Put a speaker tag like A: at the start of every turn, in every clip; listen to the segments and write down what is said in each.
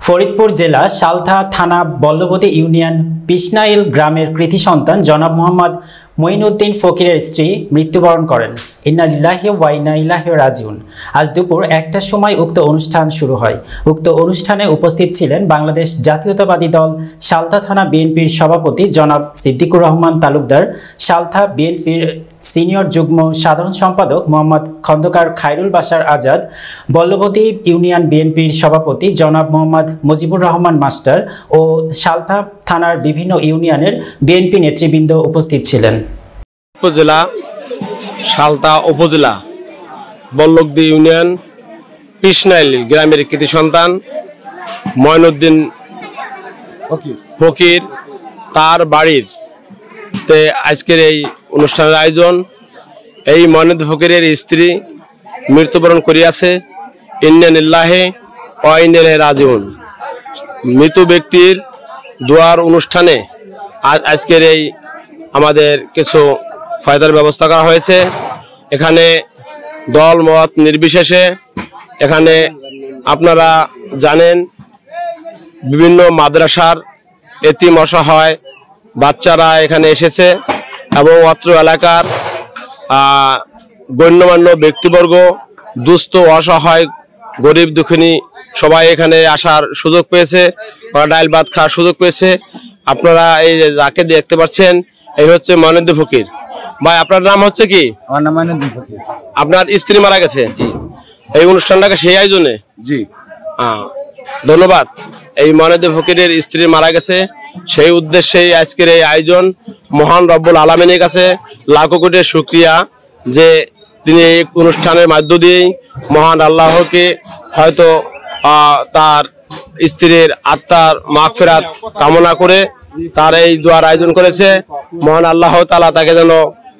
A: ফরিদপুর জেলা সালথা থানা বল্লবতী ইউনিয়ন পিসনাইল গ্রামের কৃতি সন্তান জনাব মোহাম্মদ মঈনউদ্দিন ফকিরের স্ত্রী মৃত্যুবরণ করেন। ইন্না লিল্লাহি ওয়া ইন্না ইলাইহি রাজিউন। আজ দুপুর ১টার সময় উক্ত অনুষ্ঠান শুরু হয়। উক্ত অনুষ্ঠানে উপস্থিত ছিলেন বাংলাদেশ জাতীয়তাবাদী দল সালথা থানা বিএনপির সভাপতি জনাব সিদ্দিকুর রহমান তালুকদার, সালথা বিএনপির সিনিয়র যুগ্ম সাধারণ সম্পাদক মোহাম্মদ খন্দকার খায়রুল বাশার আজাদ, বল্লবতী ইউনিয়ন বিএনপির সভাপতি জনাব মোহাম্মদ মুজিবুর রহমান মাস্টার ও সালথা থানার বিভিন্ন ইউনিয়নের বিএনপি নেতৃবৃন্দ উপস্থিত ছিলেন।
B: উপজেলা সালথা উপজেলা বল্লবতী ইউনিয়ন পিসনাইল গ্রামের কৃতি সন্তান মঈনউদ্দিন ফকির তার বাড়ির তে আজকের এই অনুষ্ঠানের আয়োজন। এই মঈনউদ্দিন ফকিরের স্ত্রী মৃত্যুবরণ করিয়াছে। ইন্না লিল্লাহি ওয়া ইন্না ইলাইহি রাজিউন। মৃত ব্যক্তির দোয়ার অনুষ্ঠানে আজকের এই আমাদের কিছু ফায়দার ব্যবস্থা করা হয়েছে। এখানে দল মত নির্বিশেষে এখানে আপনারা জানেন বিভিন্ন মাদ্রাসার এতিম অসহায় বাচ্চারা এখানে এসেছে এবং অত্র এলাকার গণ্যমান্য ব্যক্তিবর্গ, দুস্থ অসহায় গরিব দুঃখিনী সবাই এখানে আসার সুযোগ পেয়েছে, ডাইল ভাত খাওয়ার সুযোগ পেয়েছে। আপনারা এই যাকে দেখতে পাচ্ছেন এই হচ্ছে মঈনউদ্দিন ফকির। ভাই, আপনার নাম হচ্ছে কি?
C: আমার নাম মঈনউদ্দিন ফকির।
B: আপনার স্ত্রী মারা গেছে?
C: জি।
B: এই অনুষ্ঠানটাকে সেই আয়োজনে?
C: জি।
B: ধন্যবাদ। এই মঈনউদ্দিন ফকিরের স্ত্রী মারা গেছে, সেই উদ্দেশ্যেই আজকের এই আয়োজন। মহান রব্বুল আলামিনের কাছে লাখো কোটি শুকরিয়া যে তিনি এই অনুষ্ঠানের মধ্য দিয়েই মহান আল্লাহকে হয়তো তার স্ত্রীর আত্মার মাগফিরাত কামনা করে তার এই দোয়ার আয়োজন করেছে। মহান আল্লাহ তাআলা তাকে যেন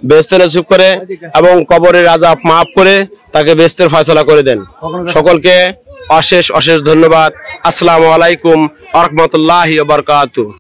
B: বেহেশতে নসিব করে এবং কবরের আযাব মাফ করে তাকে বেহেশতের ফয়সালা করে দেন। সকলকে অশেষ অশেষ ধন্যবাদ। আসসালামু আলাইকুম ওয়া রাহমাতুল্লাহি ওয়া বারাকাতুহু।